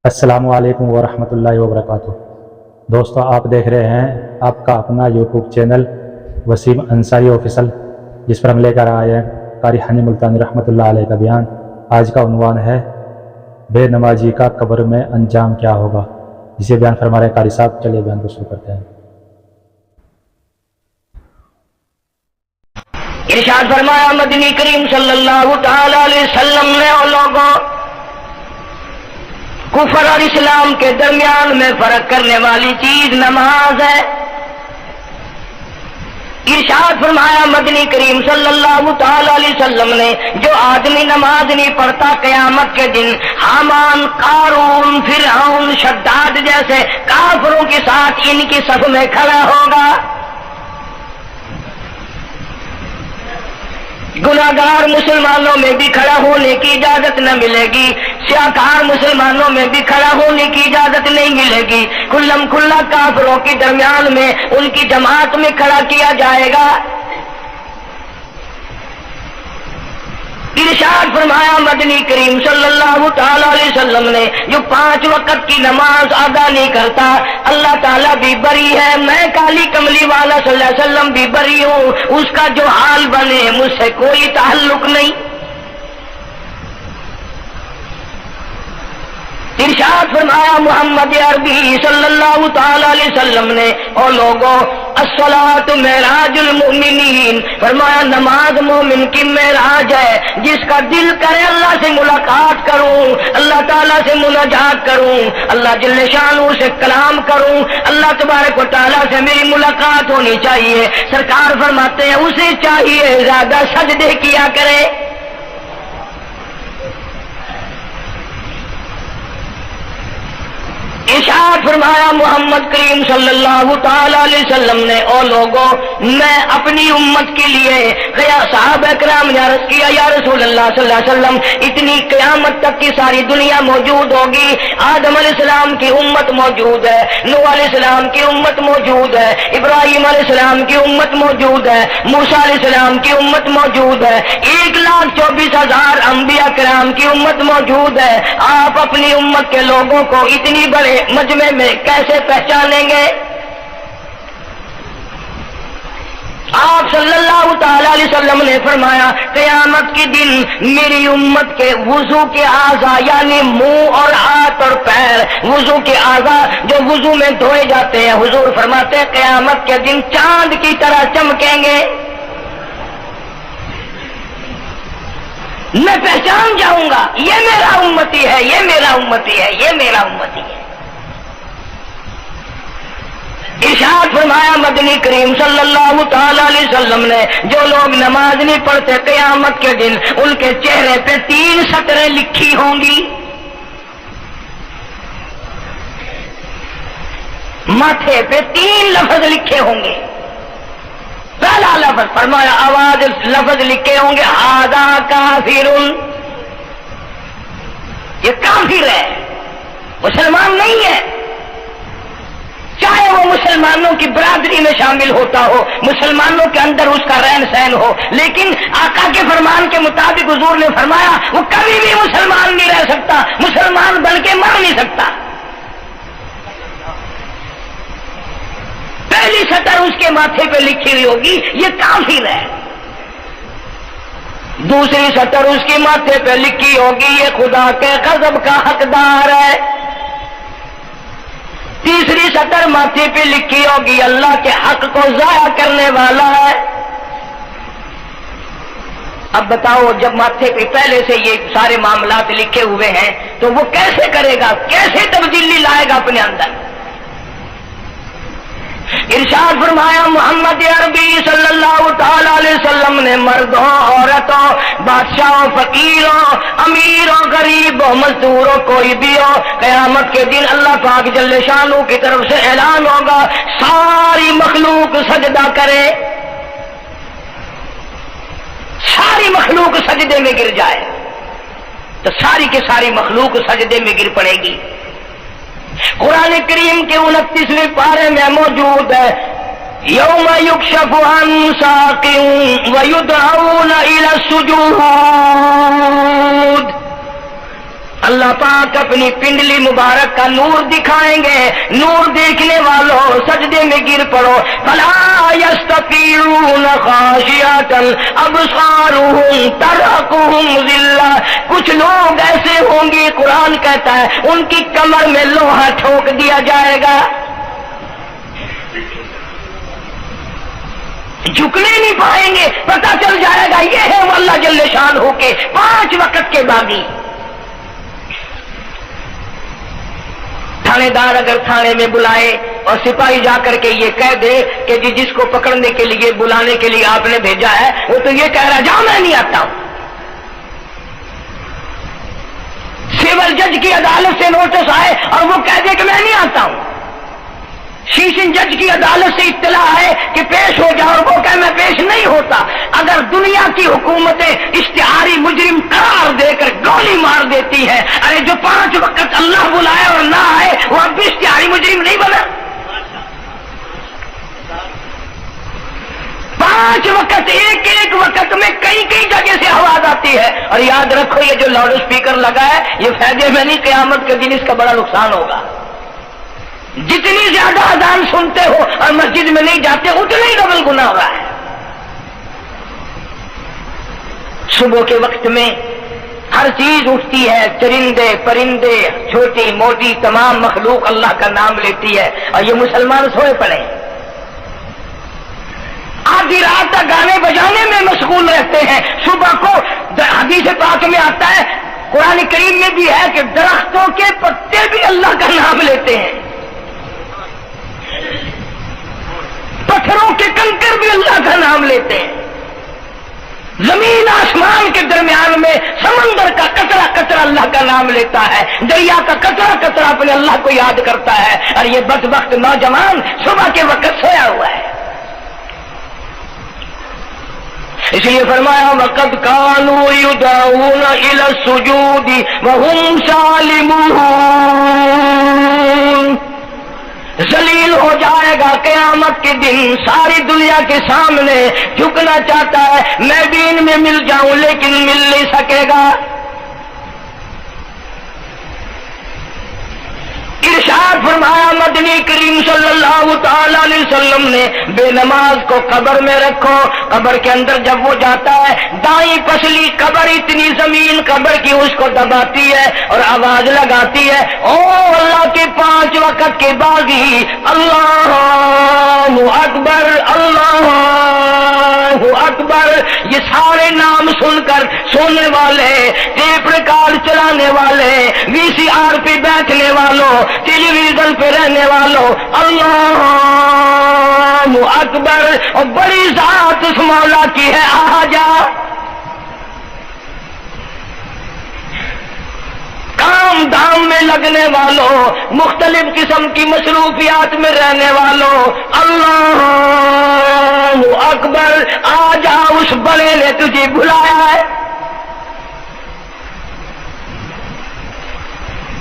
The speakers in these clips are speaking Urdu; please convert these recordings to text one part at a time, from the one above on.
السلام علیکم ورحمۃ اللہ وبرکاتہ۔ دوستو، آپ دیکھ رہے ہیں آپ کا اپنا YouTube channel Waseem Ansari official, جس پر ہم لے کر آئے ہیں قاری حنی ملتانی رحمۃ اللہ علیہ کا بیان۔ آج کا عنوان ہے بے نمازی کا قبر میں انجام کیا ہوگا، جسے بیان فرما رہے ہیں قاری صاحب۔ چلیے بیان کو شروع کرتے ہیں۔ ارشاد فرمایا مدنی کریم صلی اللہ تعالی علیہ وسلم نے اور لوگوں کفر اور اسلام کے درمیان میں فرق کرنے والی چیز نماز ہے۔ ارشاد فرمایا مدنی کریم صلی اللہ تعالی علیہ وسلم نے، جو آدمی نماز نہیں پڑھتا قیامت کے دن حامان، قارون، فرعون، شداد جیسے کافروں کے ساتھ ان کی صف میں کھڑا ہوگا۔ گناہگار مسلمانوں میں بھی کھڑا ہونے کی اجازت نہ ملے گی، سیاکار مسلمانوں میں بھی کھڑا ہونے کی اجازت نہیں ملے گی، کھلم کھلا کافروں کے درمیان میں ان کی جماعت میں کھڑا کیا جائے گا۔ ارشاد فرمایا مدنی کریم صلی اللہ تعالی علیہ وسلم نے، جو 5 وقت کی نماز ادا نہیں کرتا اللہ تعالیٰ بھی بری ہے، میں کالی کملی والا صلی اللہ علیہ وسلم بھی بری ہوں، اس کا جو حال بنے مجھ سے کوئی تعلق نہیں۔ ارشاد فرمایا محمد عربی صلی اللہ تعالی علیہ وسلم نے، اور لوگوں الصلاۃ معراج المؤمنین، فرمایا نماز مومن کی معراج ہے، جس کا دل کرے اللہ سے ملاقات کروں، اللہ تعالیٰ سے مناجات کروں، اللہ جل شانہ سے کلام کروں، اللہ تبارک و تعالیٰ سے میری ملاقات ہونی چاہیے۔ سرکار فرماتے ہیں اسے چاہیے زیادہ سجدے کیا کرے۔ ارشاد فرمایا محمد کریم صلی اللہ تعالی علیہ وسلم نے، اور لوگوں میں اپنی امت کے لیے صحابہ کرام نے عرض کیا یا رسول اللہ صلی اللہ علیہ وسلم، اتنی قیامت تک کی ساری دنیا موجود ہوگی، آدم علیہ السلام کی امت موجود ہے، نوح علیہ السلام کی امت موجود ہے، ابراہیم علیہ السلام کی امت موجود ہے، موسیٰ علیہ السلام کی امت موجود ہے، 1,24,000 انبیاء کرام کی امت موجود ہے۔ آپ اپنی امت کے لوگوں کو اتنی بڑے مجمع میں کیسے پہچانیں گے؟ آپ صلی اللہ تعالی علیہ وسلم نے فرمایا قیامت کے دن میری امت کے وضو کے اعضاء، یعنی منہ اور ہاتھ اور پیر، وضو کے اعضاء جو وضو میں دھوئے جاتے ہیں، حضور فرماتے ہیں قیامت کے دن چاند کی طرح چمکیں گے۔ میں پہچان جاؤں گا یہ میرا امتی ہے، یہ میرا امتی ہے، یہ میرا امتی ہے۔ ارشاد فرمایا مدنی کریم صلی اللہ تعالی علیہ وسلم نے، جو لوگ نماز نہیں پڑھتے قیامت کے دن ان کے چہرے پہ 3 سطریں لکھی ہوں گی، ماتھے پہ 3 لفظ لکھے ہوں گے۔ پہلا لفظ فرمایا آواز لفظ لکھے ہوں گے ھذا کافر، یہ کافر ہے، مسلمان نہیں ہے، چاہے وہ مسلمانوں کی برادری میں شامل ہوتا ہو، مسلمانوں کے اندر اس کا رہن سہن ہو، لیکن آقا کے فرمان کے مطابق حضور نے فرمایا وہ کبھی بھی مسلمان نہیں رہ سکتا، مسلمان بن کے مر نہیں سکتا۔ پہلی سطر اس کے ماتھے پہ لکھی ہوئی ہوگی یہ کافر ہے، دوسری سطر اس کے ماتھے پہ لکھی ہوگی یہ خدا کے غضب کا حقدار ہے، تیسری سطر ماتھے پہ لکھی ہوگی اللہ کے حق کو ضائع کرنے والا ہے۔ اب بتاؤ جب ماتھے پہ پہلے سے یہ سارے معاملات لکھے ہوئے ہیں تو وہ کیسے کرے گا، کیسے تبدیلی لائے گا اپنے اندر؟ ارشاد فرمایا محمد عربی صلی اللہ تعالی علیہ وسلم نے، مردوں، عورتوں، بادشاہوں، فقیروں، امیروں، غریبوں، مزدوروں، کوئی بھی ہو، قیامت کے دن اللہ پاک جل شانہ کی طرف سے اعلان ہوگا ساری مخلوق سجدہ کرے، ساری مخلوق سجدے میں گر جائے، تو ساری کی ساری مخلوق سجدے میں گر پڑے گی۔ قرآن کریم کے 29ویں پارے میں موجود ہے یوم یکشف عن ساق ویدعون الی السجود، اللہ پاک اپنی پنڈلی مبارک کا نور دکھائیں گے. نور دیکھنے والوں سجدے میں گر پڑو. فلا یستطیعون خاشعۃ ابصارهم ترهقهم ذلہ. کچھ لوگ ایسے ہوں گے قرآن کہتا ہے ان کی کمر میں لوہا ٹھوک دیا جائے گا, جھکنے نہیں پائیں گے. پتہ چل جائے گا یہ ہے وہ اللہ جل شان ہو کے 5 وقت کے باغی. تھانے دار اگر تھانے میں بلائے اور سپاہی جا کر کے یہ کہہ دے کہ جی جس کو پکڑنے کے لیے بلانے کے لیے آپ نے بھیجا ہے وہ تو یہ کہہ رہا جا میں نہیں آتا ہوں. سول جج کی عدالت سے نوٹس آئے اور وہ کہہ دے کہ میں نہیں آتا ہوں. شیشن جج کی عدالت سے اطلاع ہے کہ پیش ہو جاؤ اور وہ کہ میں پیش نہیں ہوتا. اگر دنیا کی حکومتیں اشتہاری مجرم قرار دے کر گولی مار دیتی ہے, ارے جو 5 وقت اللہ بلائے اور نہ آئے وہ اب بھی اشتہاری مجرم نہیں بنا. 5 وقت ایک وقت میں کئی جگہ سے آواز آتی ہے. اور یاد رکھو یہ جو لاؤڈ اسپیکر لگا ہے یہ فائدے میں نہیں, قیامت کے دن اس کا بڑا نقصان ہوگا. جتنی زیادہ اذان سنتے ہو اور مسجد میں نہیں جاتے اتنا ہی ڈبل گناہ ہو رہا ہے. صبح کے وقت میں ہر چیز اٹھتی ہے, چرندے پرندے چھوٹی موٹی تمام مخلوق اللہ کا نام لیتی ہے اور یہ مسلمان سوئے پڑے آدھی رات تک گانے بجانے میں مشغول رہتے ہیں. صبح کو حدیث پاک میں آتا ہے, قرآن کریم میں بھی ہے کہ درختوں کے پتے بھی اللہ کا نام لیتے ہیں, پتھروں کے کنکر بھی اللہ کا نام لیتے ہیں. زمین آسمان کے درمیان میں سمندر کا قطرہ قطرہ اللہ کا نام لیتا ہے, دریا کا قطرہ قطرہ اپنے اللہ کو یاد کرتا ہے. اور یہ بدبخت نوجوان صبح کے وقت سویا ہوا ہے. اس لیے فرمایا وَقَدْ كَانُوا يُدْعَوْنَ إِلَى السُّجُودِ وَهُمْ سَالِمُونَ. ذلیل ہو جائے گا قیامت کے دن, ساری دنیا کے سامنے جھکنا چاہتا ہے, میں بھی ان میں مل جاؤں لیکن مل نہیں سکے گا. ارشاد فرمایا مدنی کریم صلی اللہ تعالی علیہ وسلم نے بے نماز کو قبر میں رکھو. قبر کے اندر جب وہ جاتا ہے دائیں پسلی قبر اتنی زمین قبر کی اس کو دباتی ہے اور آواز لگاتی ہے او اللہ کے 5 وقت کے باغی, اللہ اکبر اللہ اکبر. یہ سارے نام سن کر سونے والے, ٹیپ ریکارڈ چلانے والے, وی سی آر پہ بیٹھنے والوں, ٹیلی ویژن پہ رہنے والوں اللہ اکبر. اور بڑی ذات اس مولا کی ہے, آ جا. کام دھام میں لگنے والوں, مختلف قسم کی مصروفیات میں رہنے والوں اللہ اکبر. آ جا, اس بڑے نے تجھے بلایا ہے.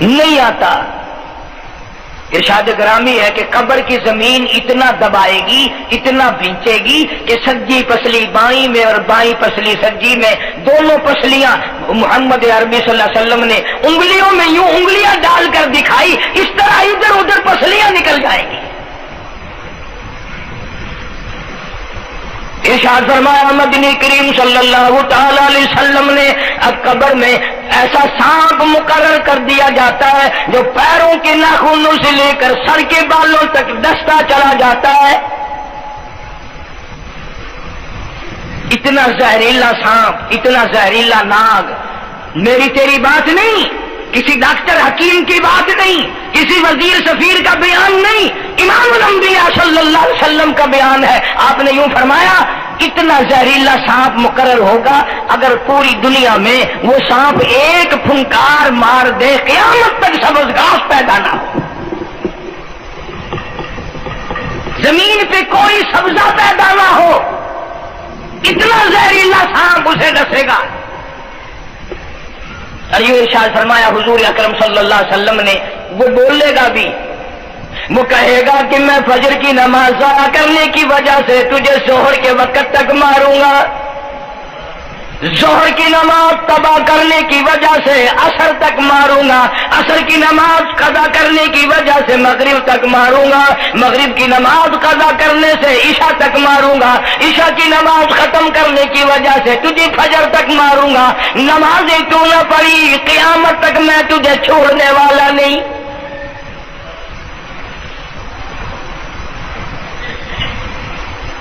نہیں آتا. ارشاد گرامی ہے کہ قبر کی زمین اتنا دبائے گی اتنا بھینچے گی کہ سجی پسلی بائیں میں اور بائیں پسلی سجی میں, دونوں پسلیاں محمد عربی صلی اللہ علیہ وسلم نے انگلیوں میں یوں انگلیاں ڈال کر دکھائی, اس طرح ادھر ادھر پسلیاں نکل جائیں گی. ارشاد فرمایا مدنی کریم صلی اللہ تعالی علیہ وسلم نے اب قبر میں ایسا سانپ مقرر کر دیا جاتا ہے جو پیروں کے ناخنوں سے لے کر سر کے بالوں تک ڈستا چلا جاتا ہے. اتنا زہریلا سانپ, اتنا زہریلا ناگ. میری تیری بات نہیں, کسی ڈاکٹر حکیم کی بات نہیں, کسی وزیر سفیر کا بیان نہیں, امام الانبیاء صلی اللہ علیہ وسلم کا بیان ہے. آپ نے یوں فرمایا اتنا زہریلا سانپ مقرر ہوگا اگر پوری دنیا میں وہ سانپ ایک پھنکار مار دے قیامت تک سبز گھاس پیدا نہ ہو, زمین پہ کوئی سبزہ پیدا نہ ہو, اتنا زہریلا سانپ اسے ڈسے گا. اور یہ ارشاد فرمایا حضور اکرم صلی اللہ علیہ وسلم نے, وہ بولے گا بھی, وہ کہے گا کہ میں فجر کی نماز ضائع کرنے کی وجہ سے تجھے ظہر کے وقت تک ماروں گا. ظہر کی نماز تباہ کرنے کی وجہ سے عصر تک ماروں گا، عصر کی نماز قضا کرنے کی وجہ سے مغرب تک ماروں گا، مغرب کی نماز قضا کرنے سے عشاء تک ماروں گا، عشاء کی نماز ختم کرنے کی وجہ سے تجھے فجر تک ماروں گا، نمازیں کیوں نہ پڑھی قیامت تک میں تجھے چھوڑنے والا نہیں۔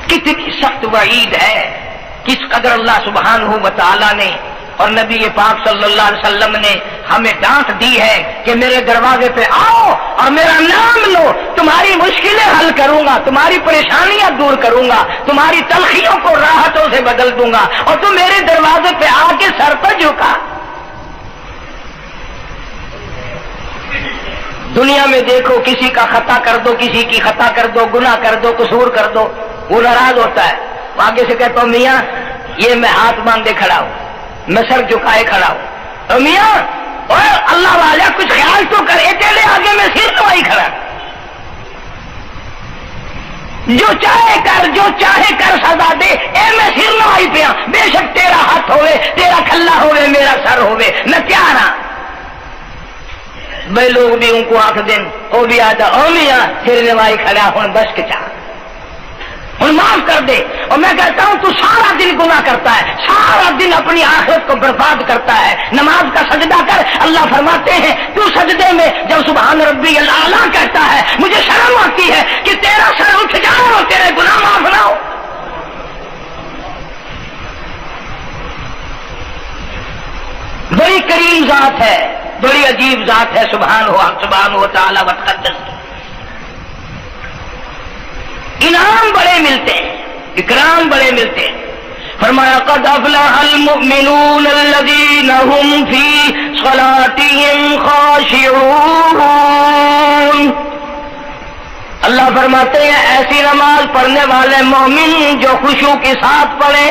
کتنی سخت وعید ہے، کس قدر اللہ سبحانہ و تعالی نے اور نبی پاک صلی اللہ علیہ وسلم نے ہمیں ڈانٹ دی ہے کہ میرے دروازے پہ آؤ اور میرا نام لو، تمہاری مشکلیں حل کروں گا، تمہاری پریشانیاں دور کروں گا، تمہاری تلخیوں کو راحتوں سے بدل دوں گا، اور تم میرے دروازے پہ آ کے سر پر جھکا۔ دنیا میں دیکھو، کسی کا خطا کر دو، کسی کی خطا کر دو، گناہ کر دو، قصور کر دو، وہ ناراض ہوتا ہے، آگے سے کہتا ہوں میاں یہ میں ہاتھ باندھے کھڑا ہوں، میں سر جھکائے کھڑا ہوں، تو میاں اور اللہ والا کچھ خیال تو کرے، تیرے آگے میں سر نوائی کھڑا، جو چاہے کر، جو چاہے کر سزا دے، اے میں سر نوائی پہ ہوں، بے شک تیرا ہاتھ ہوئے، تیرا کھلا ہوئے، میرا سر ہوئے، میں تیار ہاں۔ بھائی لوگ بھی ان کو آنکھ دیں، وہ بھی آتا او میاں سر نوائی کھڑا ہوں، بس کے چاہ اور معاف کر دے۔ اور میں کہتا ہوں تو سارا دن گناہ کرتا ہے، سارا دن اپنی آخرت کو برباد کرتا ہے، نماز کا سجدہ کر، اللہ فرماتے ہیں تو سجدے میں جب سبحان ربی الاعلیٰ کہتا ہے مجھے شرم آتی ہے کہ تیرا سر اٹھ جائے اور تیرے گناہ معاف نہ ہو۔ بڑی کریم ذات ہے، بڑی عجیب ذات ہے سبحانہ و تعالی و تقدس۔ انعام بڑے ملتے ہیں، اکرام بڑے ملتے ہیں۔ فرمایا قد افلح المؤمنون الذین هم فی صلاتهم خاشعون۔ اللہ فرماتے ہیں ایسی نماز پڑھنے والے مومن جو خشوع کے ساتھ پڑھے،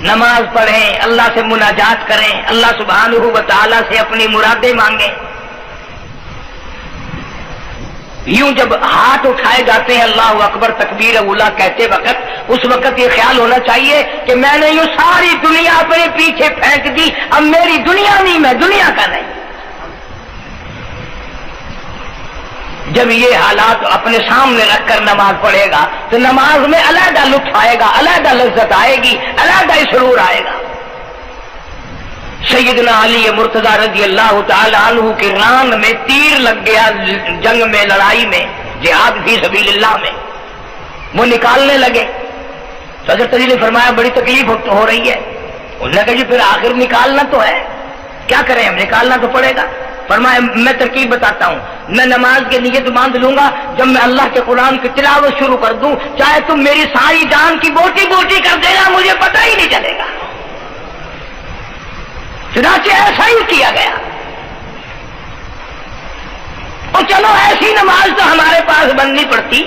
نماز پڑھیں، اللہ سے مناجات کریں، اللہ سبحانہ و تعالی سے اپنی مرادیں مانگیں۔ یوں جب ہاتھ اٹھائے جاتے ہیں اللہ اکبر تکبیر اولا کہتے وقت، اس وقت یہ خیال ہونا چاہیے کہ میں نے یوں ساری دنیا اپنے پیچھے پھینک دی، اب میری دنیا نہیں، میں دنیا کا نہیں۔ جب یہ حالات اپنے سامنے رکھ کر نماز پڑھے گا تو نماز میں علیحدہ لطف آئے گا، علیحدہ لذت آئے گی، علیحدہ سرور آئے گا۔ سیدنا علی مرتضی رضی اللہ تعالی عنہ کے ران میں تیر لگ گیا، جنگ میں، لڑائی میں، جہاد فی سبیل اللہ میں، وہ نکالنے لگے تو حضرت علی نے فرمایا بڑی تکلیف ہو رہی ہے۔ انہوں نے کہا جی پھر آخر نکالنا تو ہے، کیا کریں ہم، نکالنا تو پڑے گا۔ فرمایا میں ترکیب بتاتا ہوں، میں نماز کے نیت باندھ لوں گا، جب میں اللہ کے قرآن کی تلاوت شروع کر دوں چاہے تم میری ساری جان کی بوٹی بوٹی کر دینا، مجھے پتہ ہی نہیں چلے گا۔ چنانچہ ایسا ہی کیا گیا۔ اور چلو ایسی نماز تو ہمارے پاس بننی پڑتی،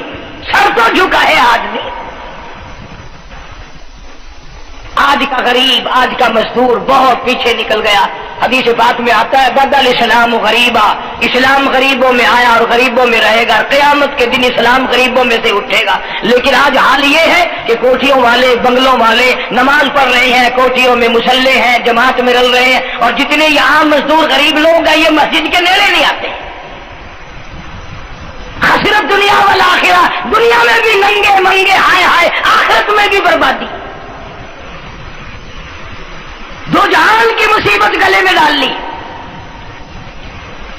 سر تو جھکا ہے آدمی، آج کا غریب، آج کا مزدور بہت پیچھے نکل گیا۔ حدیث بات میں آتا ہے بدل اسلام غریبا، اسلام غریبوں میں آیا اور غریبوں میں رہے گا، قیامت کے دن اسلام غریبوں میں سے اٹھے گا۔ لیکن آج حال یہ ہے کہ کوٹھیوں والے، بنگلوں والے نماز پڑھ رہے ہیں، کوٹھیوں میں مصلے ہیں، جماعت میں رل رہے ہیں، اور جتنے یہاں مزدور غریب لوگ ہیں یہ مسجد کے نیڑے نہیں آتے۔ خسرت دنیا والآخرہ، دنیا میں بھی ننگے منگے، ہائے ہائے، آخرت میں بھی بربادی، دو جہان کی مصیبت گلے میں ڈال لی۔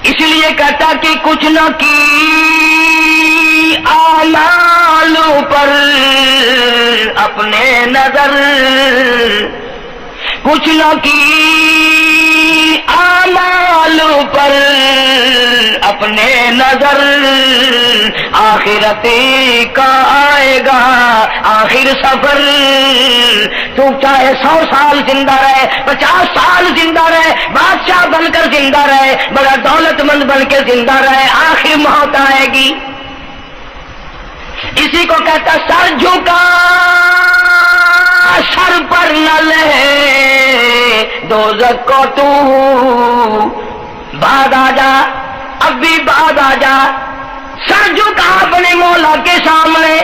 اس لیے کہتا کہ کچھ نہ کی اعمالوں پر اپنے نظر، کچھ نہ کی اعمالوں پر اپنے نظر، آخرت کا آئے گا آخر سفر۔ تو چاہے 100 سال زندہ رہے، 50 سال زندہ رہے، بادشاہ بن کر زندہ رہے، بڑا دولت مند بن کے زندہ رہے، آخر موت آئے گی۔ اسی کو کہتا سر جھکا سر پر نہ لے دوزخ کو تو، بعد آ جا، اب بھی بعد آ جا، سر جھکا اپنے مولا کے سامنے،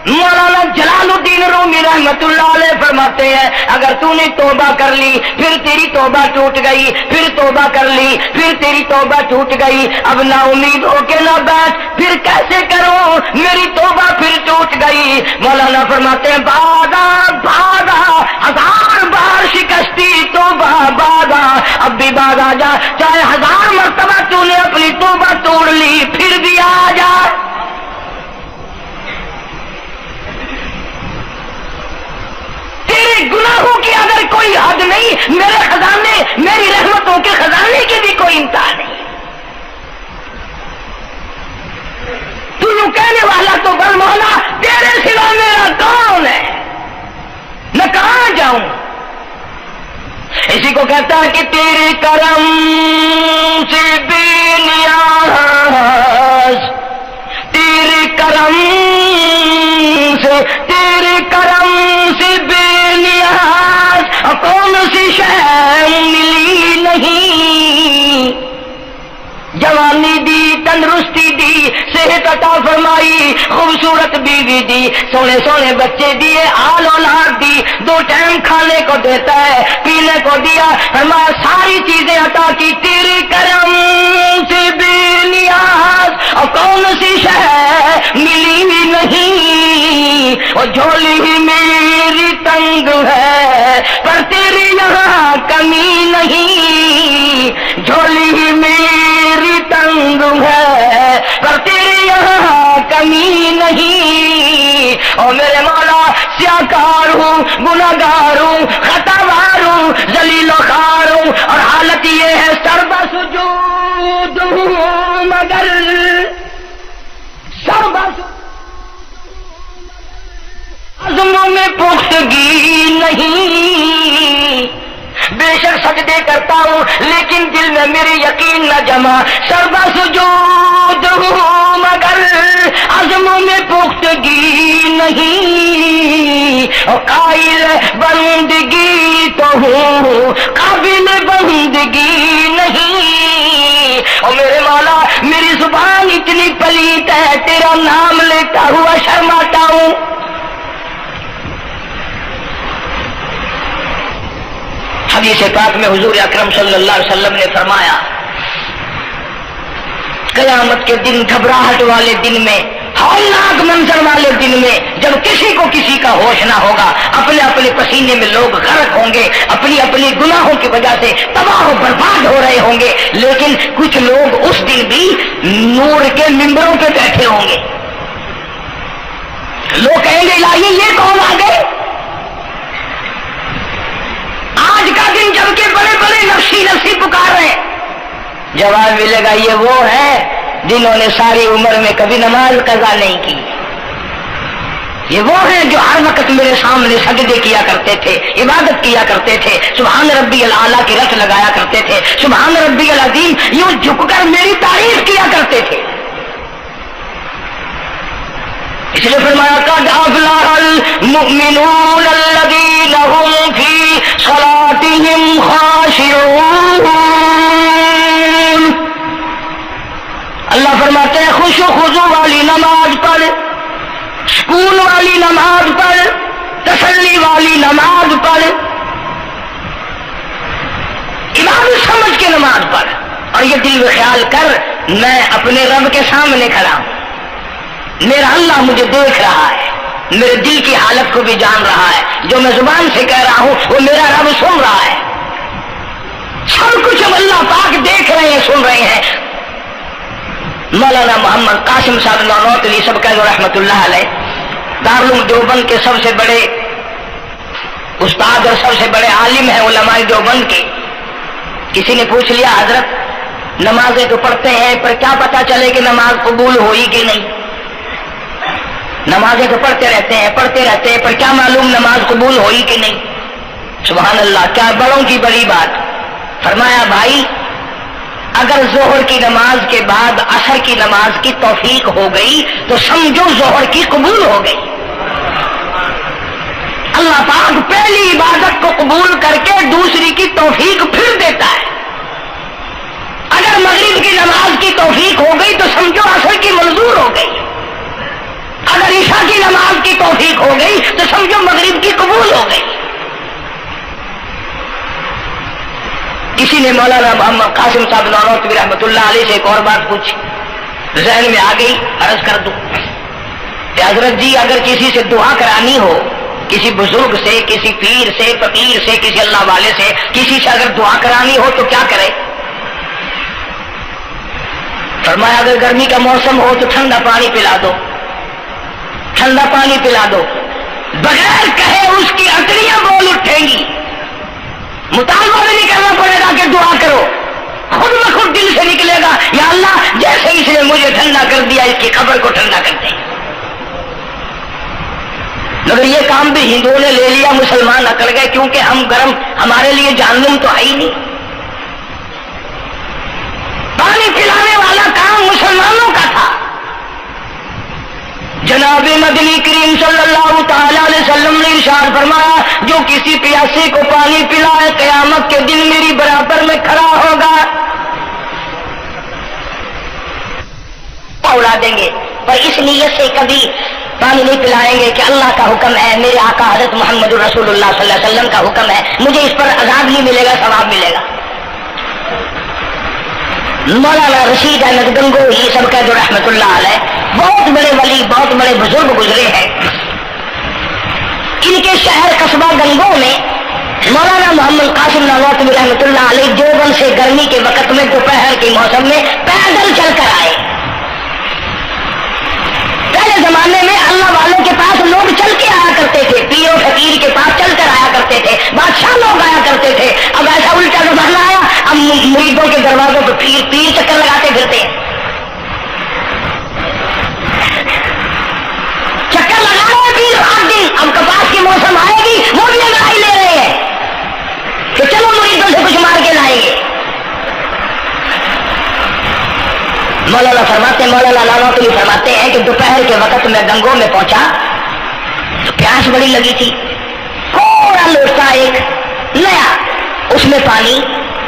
مولانا جلال الدین رومی رحمت اللہ علیہ فرماتے ہیں اگر تو نے توبہ کر لی پھر تیری توبہ ٹوٹ گئی، پھر توبہ کر لی پھر تیری توبہ ٹوٹ گئی، اب نا امید ہو کے نہ بیٹھ، پھر کیسے کروں میری توبہ پھر ٹوٹ گئی۔ مولانا فرماتے ہیں بادا بادا 1000 بار شکستی توبہ بادا، اب بھی بادا جا، چاہے 1000 مرتبہ تو نے اپنی توبہ توڑ لی پھر بھی آ جا۔ تیرے گناہوں کی اگر کوئی حد نہیں، میرے خزانے، میری رحمتوں کے خزانے کی بھی کوئی انتہا نہیں۔ تو یوں کہنے والا تو بل مولا تیرے سوا میرا کون ہے، میں کہاں جاؤں؟ اسی کو کہتا ہے کہ تیرے کرم سے بے نیاز، تیرے کرم سے، تیرے کرم سے بے نیاز کون سی شے ملی نہیں، جوانی دی، تندرستی دی، صحت عطا فرمائی، خوبصورت بیوی دی، سونے سونے بچے دیے، آل اولاد دی، 2 ٹائم کھانے کو دیتا ہے، پینے کو دیا، ہمارا ساری چیزیں عطا کی، تیرے کرم سے بے نیاز اور کون سی شے ملی نہیں، اور جھولی ہی میری تنگ ہے پر تیری یہاں کمی نہیں، جھولی ہی میری تنگ ہے پر تیری یہاں کمی نہیں، اور میرے مولا سیاکار ہوں، گناہگار ہوں، خطاوار ہوں، ذلیل و خوار ہوں، اور حالت یہ ہے سربہ سجود ہوں مگر سربہ عزموں میں پختگی نہیں، بے شک سجدے کرتا ہوں لیکن دل میں میری یقین نہ جمع، سربہ سجود ہوں مگر عزموں میں پختگی نہیں، اور قائل بندگی تو ہوں قابل بندگی نہیں، اور میرے مولا میری زبان اتنی پلیت ہے تیرا نام لیتا ہوا شرماتا ہوں۔ حدیث پاک میں حضور اکرم صلی اللہ علیہ وسلم نے فرمایا قیامت کے دن، گھبراہٹ والے دن میں، ہولناک منظر والے دن میں، جب کسی کو کسی کا ہوش نہ ہوگا، اپنے اپنے پسینے میں لوگ غرق ہوں گے، اپنی اپنی گناہوں کی وجہ سے تباہ و برباد ہو رہے ہوں گے، لیکن کچھ لوگ اس دن بھی نور کے ممبروں پہ بیٹھے ہوں گے، لوگ کہیں گے الہی یہ کون آ گئے؟ آج کا دن جب کہ بڑے بڑے نفسی نفسی پکار رہے ہیں، جواب ملے گا یہ وہ ہے جنہوں نے ساری عمر میں کبھی نماز قضا نہیں کی، یہ وہ ہیں جو ہر وقت میرے سامنے سجدے کیا کرتے تھے، عبادت کیا کرتے تھے، سبحان ربی الاعلیٰ کی رٹ لگایا کرتے تھے، سبحان ربی العظیم یوں جھک کر میری تعریف کیا کرتے تھے۔ اس لیے فرمایا قد افلح المؤمنون الذین هم فی صلاتهم خاشعون، اللہ فرماتے ہیں خوش و خضوع والی نماز پڑھ، سکون والی نماز پڑھ، تسلی والی نماز پڑھ، عبادت سمجھ کے نماز پڑھ، اور یہ دل میں خیال کر میں اپنے رب کے سامنے کھڑا ہوں، میرا اللہ مجھے دیکھ رہا ہے، میرے دل کی حالت کو بھی جان رہا ہے، جو میں زبان سے کہہ رہا ہوں وہ میرا رب سن رہا ہے، سب کچھ اب اللہ پاک دیکھ رہے ہیں، سن رہے ہیں۔ مولانا محمد قاسم صاحب نانوتوی سب کہہ دو رحمت اللہ علیہ، دارالعلوم دیوبند کے سب سے بڑے استاد اور سب سے بڑے عالم ہیں علماء دیوبند کے۔ کسی نے پوچھ لیا حضرت نمازیں تو پڑھتے ہیں پر کیا پتا چلے کہ نماز قبول ہوئی کہ نہیں؟ نمازیں تو پڑھتے رہتے ہیں پر کیا معلوم نماز قبول ہوئی کہ نہیں؟ سبحان اللہ، کیا بڑوں کی بڑی بات۔ فرمایا بھائی اگر ظہر کی نماز کے بعد عصر کی نماز کی توفیق ہو گئی تو سمجھو ظہر کی قبول ہو گئی۔ اللہ پاک پہلی عبادت کو قبول کر کے دوسری کی توفیق پھر دیتا ہے۔ اگر مغرب کی نماز کی توفیق ہو گئی تو سمجھو عصر کی منظور ہو گئی۔ اگر عشاء کی نماز کی توفیق ہو گئی تو سمجھو مغرب کی قبول ہو گئی. کسی نے مولانا محمد قاسم صاحب نانوتوی رحمۃ اللہ علیہ سے ایک اور بات پوچھی، ذہن میں آ گئی، عرض کر دوں کہ حضرت جی اگر کسی سے دعا کرانی ہو، کسی بزرگ سے، کسی پیر سے، فقیر سے، کسی اللہ والے سے، کسی سے اگر دعا کرانی ہو تو کیا کرے؟ فرمایا اگر گرمی کا موسم ہو تو ٹھنڈا پانی پلا دو، ٹھنڈا پانی پلا دو، بغیر کہے اس کی اکڑیاں بول اٹھیں گی، مطالبہ بھی نہیں کرنا پڑے گا کہ دعا کرو، خود بخود دل سے نکلے گا یا اللہ جیسے اس نے مجھے ٹھنڈا کر دیا اس کی قبر کو ٹھنڈا کر دے. مگر یہ کام بھی ہندوؤں نے لے لیا، مسلمان اکڑ گئے کیونکہ ہم گرم، ہمارے لیے جہنم تو ہے ہی نہیں. پانی پلانے والا کام مسلمانوں کا تھا. جناب مدنی کریم صلی اللہ تعالی علیہ وسلم نے ارشاد فرمایا جو کسی پیاسے کو پانی پلائے قیامت کے دن میری برابر میں کھڑا ہوگا. اڑا دیں گے پر اس نیت سے کبھی پانی نہیں پلائیں گے کہ اللہ کا حکم ہے، میرے آقا حضرت محمد رسول اللہ صلی اللہ علیہ وسلم کا حکم ہے، مجھے اس پر عذاب نہیں ملے گا، ثواب ملے گا. مولانا رشید احمد گنگوہی سب کا جو رحمت اللہ علیہ، بہت بڑے ولی، بہت بڑے بزرگ گزرے ہیں. ان کے شہر قصبہ گنگو میں مولانا محمد قاسم نانوتوی رحمت اللہ علیہ دیوبند سے گرمی کے وقت میں دوپہر کے موسم میں پیدل چل کر آئے. پہلے زمانے میں اللہ والوں کے پاس لوگ چل کے آیا کرتے تھے، پیر و فقیر کے پاس چل کر آیا کرتے تھے، بادشاہ لوگ آیا کرتے تھے. اب ایسا الٹا زمانہ آیا، اب مریدوں کے دروازوں پہ پیر چکر لگاتے پھرتے ہیں. چکر لگا رہے ہیں پیر رات دن. اب کپاس کی موسم آئے گی وہ بھی لڑائی لے رہے ہیں کہ چلو مریدوں سے کچھ مار کے لائیں گے. مولانا نانوتوی فرماتے ہیں کہ دوپہر کے وقت میں گنگو میں پہنچا تو پیاس بڑی لگی تھی. تھوڑا لوٹا ایک نیا، اس میں پانی،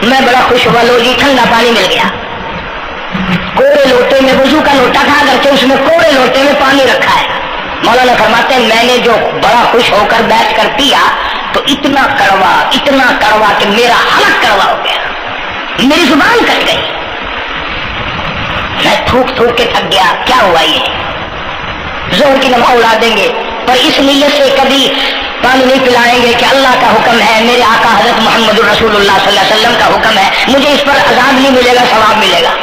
میں بڑا خوش ہوا، لو جی ٹھنڈا پانی مل گیا. کوڑے لوٹے میں، وضو کا لوٹا تھا اگرچہ اس میں کوڑے لوٹے میں پانی رکھا ہے. مولانا فرماتے ہیں میں نے جو بڑا خوش ہو کر بیٹھ کر پیا تو اتنا کڑوا کہ میرا حلق کڑوا ہو گیا، میری زبان کٹ گئی، میں تھوک کے تھک گیا. کیا ہوا؟ یہ زور کی نماز اڑا دیں گے پر اس نیت سے کبھی پانی نہیں پلائیں گے کہ اللہ کا حکم ہے، میرے آقا حضرت محمد رسول اللہ صلی اللہ علیہ وسلم کا حکم ہے، مجھے اس پر عذاب نہیں ملے گا، ثواب ملے گا.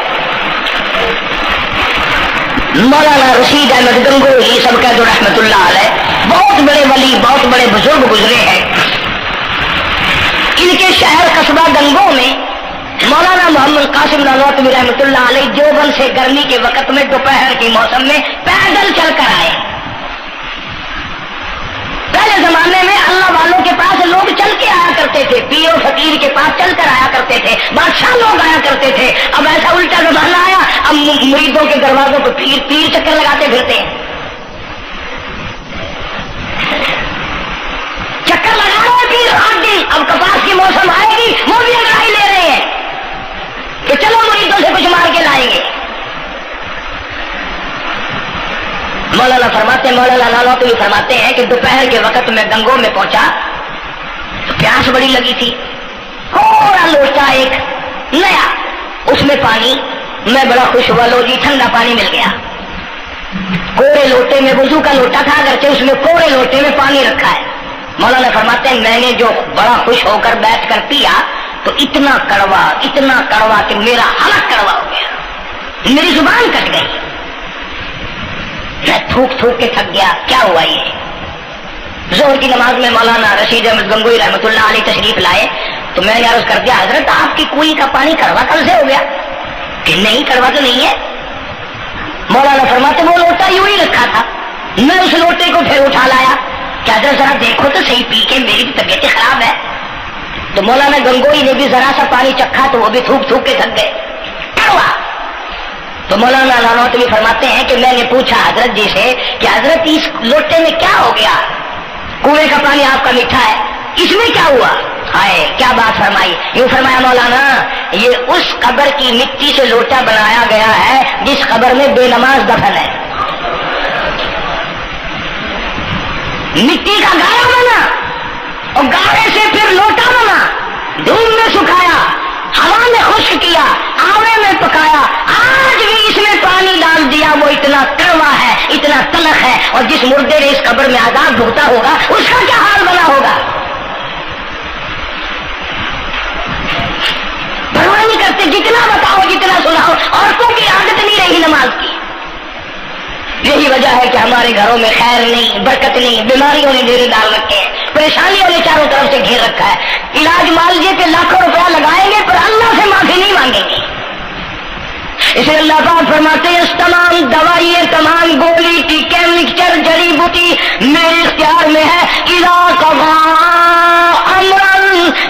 مولانا رشید احمد گنگوہی سب کا جو رحمت اللہ علیہ، بہت بڑے ولی، بہت بڑے بزرگ گزرے ہیں. ان کے شہر قصبہ گنگو میں مولانا محمد قاسم نانوتوی رحمۃ اللہ علیہ دیوبند سے گرمی کے وقت میں دوپہر کے موسم میں پیدل چل کر آئے. پہلے زمانے میں اللہ والوں کے پاس لوگ چل کے آیا کرتے تھے، پیر و فقیر کے پاس چل کر آیا کرتے تھے، بادشاہ لوگ آیا کرتے تھے. اب ایسا الٹا زمانہ آیا، اب مریدوں کے دروازوں پہ پیر چکر لگاتے پھرتے ہیں. چکر لگا رہے ہیں پیر رات دن. اب کپاس کی موسم آئے گی وہ بھی لڑائی لے رہے ہیں کہ چلو مریدوں سے کچھ مار کے لائیں گے. مولانا نانوتوی فرماتے ہیں کہ دوپہر کے وقت میں گنگو میں پہنچا تو پیاس بڑی لگی تھی. تھوڑا لوٹا ایک نیا، اس میں پانی، میں بڑا خوش ہوا، لو جی ٹھنڈا پانی مل گیا. کوڑے لوٹے میں، وضو کا لوٹا تھا اگرچہ اس میں کوڑے لوٹے میں پانی رکھا ہے. مولانا فرماتے ہیں میں نے جو بڑا خوش ہو کر بیٹھ کر پیا تو اتنا کڑوا کہ میرا حلق کڑوا ہو گیا، میری زبان کٹ گئی، میں تھوک کے تھک گیا. کیا ہوا؟ یہ زہر کی نماز میں مولانا رشید احمد گنگوہی رحمۃ اللہ علیہ تشریف لائے تو میں نے عرض کر دیا حضرت آپ کی کنویں کا پانی کڑوا کل سے ہو گیا؟ کہ نہیں کڑوا تو نہیں ہے. مولانا فرماتے وہ لوٹا یوں ہی رکھا تھا، میں اس لوٹے کو پھر اٹھا لایا کہ حضرت ذرا دیکھو تو صحیح، پی کے میری بھی طبیعت خراب ہے. تو مولانا گنگوہی نے بھی ذرا سا پانی چکھا تو وہ بھی تھوک کے تھک گئے، کڑوا. تو مولانا نانوتوی فرماتے ہیں کہ میں نے پوچھا حضرت جی سے کہ حضرت اس لوٹے میں کیا ہو گیا؟ کنویں کا پانی آپ کا میٹھا ہے، اس میں کیا ہوا؟ ہائے کیا بات فرمائی. یوں فرمایا مولانا یہ اس قبر کی مٹی سے لوٹا بنایا گیا ہے جس قبر میں بے نماز دفن ہے. مٹی کا گارا بنا اور گارے سے پھر لوٹا بنا، دھوپ میں سکھایا، ہوا میں خشک کیا، آوے میں پکایا، آج بھی اس میں پانی ڈال دیا، وہ اتنا کڑوا ہے، اتنا تلخ ہے، اور جس مردے نے اس قبر میں عذاب بھگتا ہوگا اس کا کیا حال بنا ہوگا؟ پرواہ نہیں کرتے، جتنا بتاؤ جتنا سناؤ، عورتوں کی عادت نہیں رہی نماز کی۔ یہی وجہ ہے کہ ہمارے گھروں میں خیر نہیں، برکت نہیں، بیماریوں نے ڈیرے ڈال رکھے ہیں، پریشانیوں نے چاروں طرف سے گھیر رکھا ہے۔ علاج معالجے کے لاکھوں روپیہ لگائیں گے پر اللہ سے معافی نہیں مانگیں گے۔ اسے اللہ پاک فرماتے ہیں اس تمام دوائیں، تمام گولی ٹیکے مکسچر جڑی بوٹی میرے اختیار میں ہے۔ اذا قضا امرا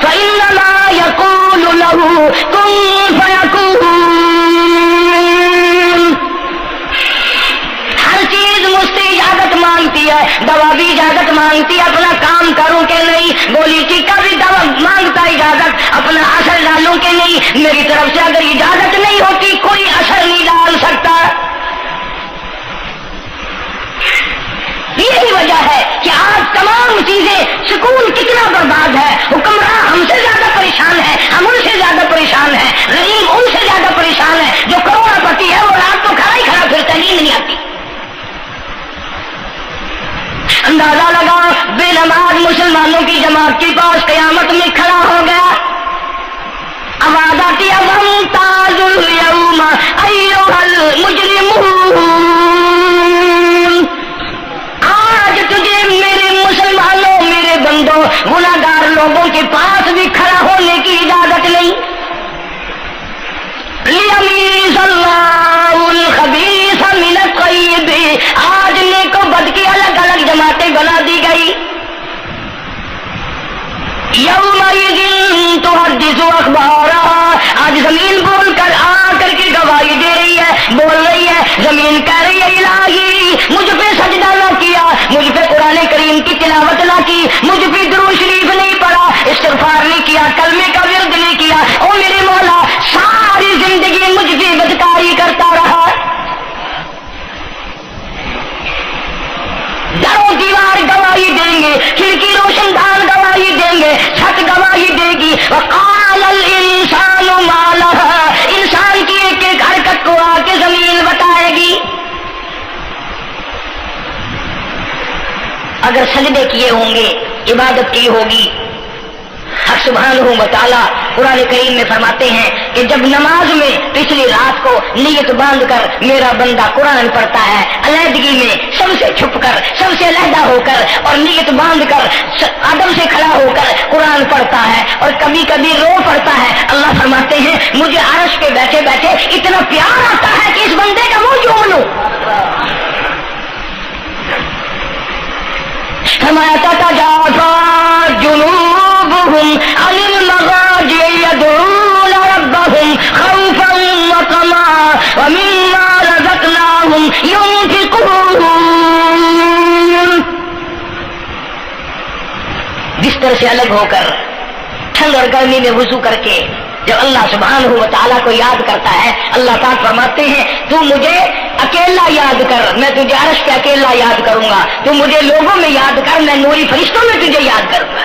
فانما یقول له کن فیکون۔ ہر چیز مجھ سے اجازت مانگتی ہے، دوا بھی اجازت مانگتی ہے اپنا کام کروں کہ نہیں، گولی ٹیکا بھی دوا مانگتا ہے اجازت اپنا اثر ڈالوں کہ نہیں، میری طرف سے اگر اجازت نہیں ہوتی کوئی اثر نہیں ڈال سکتا۔ یہی وجہ ہے کہ آج تمام چیزیں، سکون کتنا برباد ہے، حکمراں ہم سے زیادہ پریشان ہے، ہم ان سے زیادہ پریشان ہیں، غریب ان سے زیادہ پریشان ہے، جو کروڑ پتی ہے وہ رات کو کھڑا ہی کھڑا پھرتا، نیند نہیں آتی۔ اندازہ لگا بے نماز مسلمانوں کی جماعت کے پاس قیامت میں کھڑا ہو گیا، آواز آتی ہے وامتاز اليوم ایھا المجرمون، آج تجھے میرے مسلمانوں، میرے بندوں، گناہگار لوگوں کے پاس بھی کھڑا ہونے کی اجازت نہیں۔ لیمیز اللہ الخبیث من الطیب، آج نیک و بد کی الگ الگ جماعتیں بنا دی گئی۔ یومئذ تحدث اخبارہا، آج زمین بول کر آ کر کے گواہی دے رہی ہے، بول رہی ہے، زمین کہہ رہی ہے الہی مجھ پہ سجدہ نہ کیا، مجھ پہ قرآن کریم کی تلاوت نہ کی، مجھ پہ درود شریف نہیں پڑھا، استغفار نہیں کیا، کلمے کا ورد نہیں کیا، او میرے مولا ساری زندگی مجھ پہ بدکاری کرتا رہا۔ درو دیوار گواہی دیں گے، کھڑکی روشن دان گواہی دیں گے، چھت گواہی دے گی۔ وقال الانسان ما لها، انسان کی ایک ایک حرکت کو آ کے زمین بتائے گی۔ اگر سجدے کیے ہوں گے، عبادت کی ہوگی، حق سبحانہ و تعالیٰ قرآن کریم میں فرماتے ہیں کہ جب نماز میں پچھلی رات کو نیت باندھ کر میرا بندہ قرآن پڑھتا ہے، علیحدگی میں سب سے چھپ کر، سب سے علیحدہ ہو کر اور نیت باندھ کر ادب سے کھڑا ہو کر قرآن پڑھتا ہے اور کبھی کبھی رو پڑتا ہے، اللہ فرماتے ہیں مجھے عرش پہ بیٹھے بیٹھے اتنا پیار آتا ہے کہ اس بندے کا منہ چوم لوں۔ فرمایا تتجافى جنوبهم عن المضاجع يدعون ربهم خوفا وطمعا ومما رزقناهم ينفقون۔ بستر سے الگ ہو کر ٹھنڈ اور گرمی میں وضو کر کے جب اللہ سبحانہ و تعالیٰ کو یاد کرتا ہے، اللہ پاک فرماتے ہیں تو مجھے اکیلا یاد کر، میں تجھے عرش پہ اکیلا یاد کروں گا، تو مجھے لوگوں میں یاد کر، میں نوری فرشتوں میں تجھے یاد کروں گا،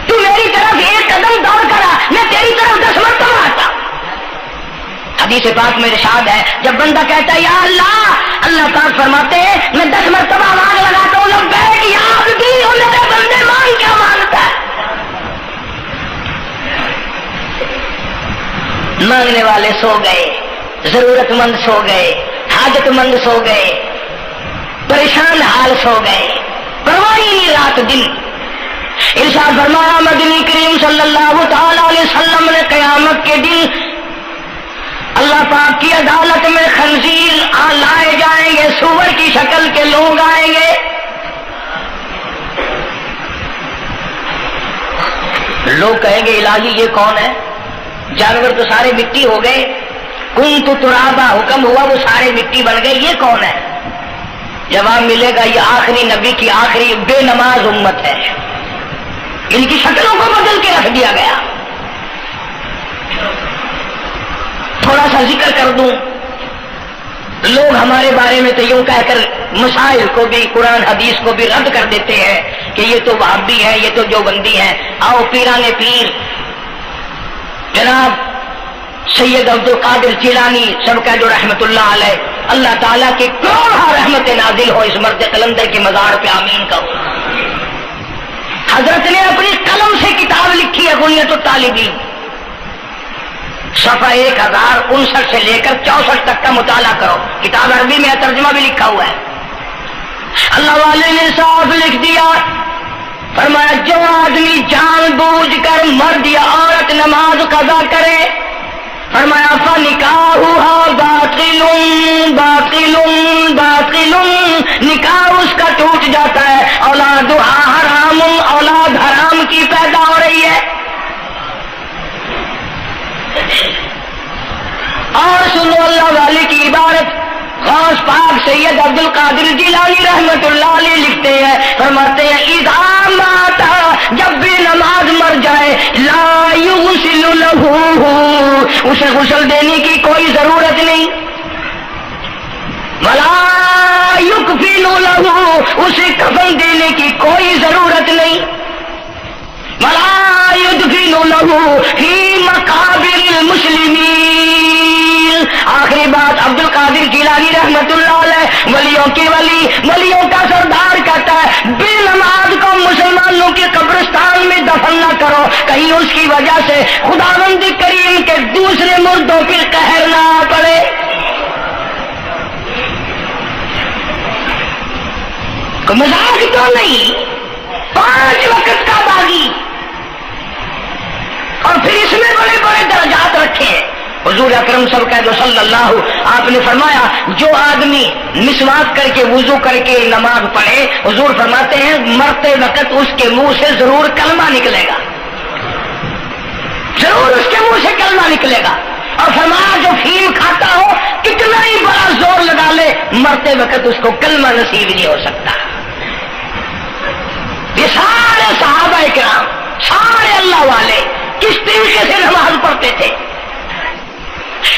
تو میری طرف ایک قدم دوڑ کر آ، میں تیری طرف 10 مرتبہ آتا۔ حدیث پاک میں ارشاد ہے جب بندہ کہتا ہے یا اللہ، اللہ پاک فرماتے ہیں میں 10 مرتبہ آواز لگاتا ہوں لبیک یا عبدی، اور میرے بندے مانگ کیا مانگتا ہے؟ مانگنے والے سو گئے، ضرورت مند سو گئے، حاجت مند سو گئے، پریشان حال سو گئے، پرواہ ہی نہیں رات دن۔ ارشاد فرمایا مدنی کریم صلی اللہ تعالی علیہ وسلم نے قیامت کے دن اللہ پاک کی عدالت میں خنزیر لائے جائیں گے، سور کی شکل کے لوگ آئیں گے، لوگ کہیں گے الہی یہ کون ہے؟ جانور تو سارے مٹی ہو گئے، کنت ترابا حکم ہوا وہ سارے مٹی بن گئے، یہ کون ہے؟ جواب ملے گا یہ آخری نبی کی آخری بے نماز امت ہے، ان کی شکلوں کو بدل کے رکھ دیا گیا۔ تھوڑا سا ذکر کر دوں، لوگ ہمارے بارے میں تو یوں کہہ کر مسائل کو بھی قرآن حدیث کو بھی رد کر دیتے ہیں کہ یہ تو وہابی ہے، یہ تو دیوبندی ہے۔ آؤ پیران پیر جناب سید عبد القادر جیلانی سب کا جو رحمت اللہ علیہ، اللہ تعالیٰ کی کروڑہ رحمت نازل ہو اس مرد قلندر کے مزار پہ، آمین کہو۔ حضرت نے اپنی قلم سے کتاب لکھی ہے غنیۃ الطالبین، صفحہ 1059 سے لے کر 64 تک کا مطالعہ کرو، کتاب عربی میں ترجمہ بھی لکھا ہوا ہے۔ اللہ والے نے صاف لکھ دیا، فرمایا جو آدمی جان بوجھ کر مرد یا عورت نماز قضا کرے، فرمایا فنکاحها باطل باطل باطل، نکاح اس کا ٹوٹ جاتا ہے، اولادها حرام، اولاد حرام کی پیدا ہو رہی ہے۔ اور سنو اللہ والے کی عبارت، غوث پاک سید عبد القادر جیلانی رحمت اللہ علیہ لکھتے ہیں، فرماتے ہیں اذا مات، جب بھی نماز مر جائے، لا یغسل لہ، اسے غسل دینے کی کوئی ضرورت نہیں، ولا یکفن لہ، اسے کفن دینے کی کوئی ضرورت نہیں، ولا یدفن لہ فی مقابر المسلمین۔ آخری بات عبد القادر جیلانی رحمت اللہ علیہ، ولیوں کے ولی، ولیوں کا سردار کہتا ہے بے نماز کو مسلمانوں کے قبرستان میں دفن نہ کرو، کہیں اس کی وجہ سے خداوند کریم کے دوسرے مردوں پر قہر نہ پڑے۔ مذاق تو نہیں، 5 وقت کا باغی، اور پھر اس میں بڑے بڑے درجات رکھے ہیں۔ حضور اکرم صلی اللہ آپ نے فرمایا جو آدمی مسواک کر کے وضو کر کے نماز پڑھے، حضور فرماتے ہیں مرتے وقت اس کے منہ سے ضرور کلمہ نکلے گا، ضرور اس کے منہ سے کلمہ نکلے گا۔ اور فرمایا جو فیم کھاتا ہو کتنا ہی بڑا زور لگا لے، مرتے وقت اس کو کلمہ نصیب نہیں ہو سکتا۔ یہ سارے صحابہ کرام، سارے اللہ والے کس طریقے سے نماز پڑھتے تھے۔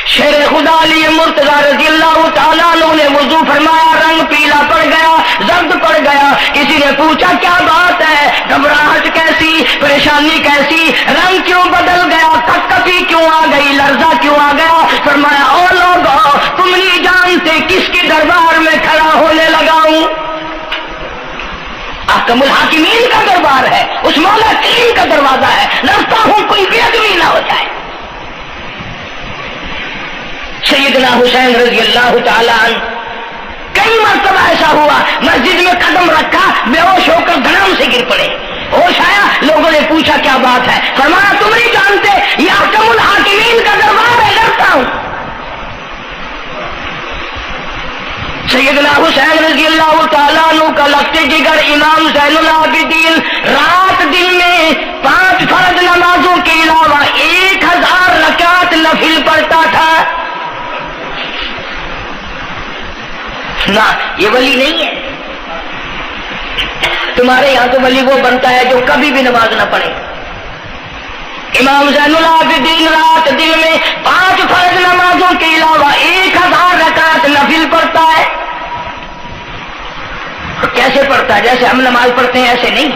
شیر خدا علی مرتضی رضی اللہ تعالیٰ عنہ نے وضو فرمایا، رنگ پیلا پڑ گیا، زرد پڑ گیا، کسی نے پوچھا کیا بات ہے، گھبراہٹ کیسی، پریشانی کیسی، رنگ کیوں بدل گیا، کپکپی کیوں آ گئی، لرزہ کیوں آ گیا؟ فرمایا او لوگو تم نہیں جانتے کس کے دربار میں کھڑا ہونے لگا ہوں، احکم الحاکمین کا دربار ہے، اس مولا کریم کا دروازہ ہے، ڈرتا ہوں کوئی بے ادبی نہ ہو جائے۔ سیدنا حسین رضی اللہ تعالیٰ عنہ کئی مرتبہ ایسا ہوا مسجد میں قدم رکھا، بے ہوش ہو کر دھڑام سے گر پڑے، ہوش آیا، لوگوں نے پوچھا کیا بات ہے، فرمایا تم نہیں جانتے یہ احکم الحاکمین کا دربار ہے، ڈرتا ہوں۔ سیدنا حسین رضی اللہ تعالیٰ عنہ کا لگتے جگر امام زین العابدین رات دن میں 5 فرض نمازوں کے علاوہ 1000 رکعت نفل پڑھتا تھا۔ نہ یہ ولی نہیں ہے، تمہارے یہاں تو ولی وہ بنتا ہے جو کبھی بھی نماز نہ پڑھے۔ امام زین العابدین رات دن میں 5 فرض نمازوں کے علاوہ 1000 رکعت نفل پڑھتا ہے۔ کیسے پڑھتا ہے؟ جیسے ہم نماز پڑھتے ہیں ایسے نہیں،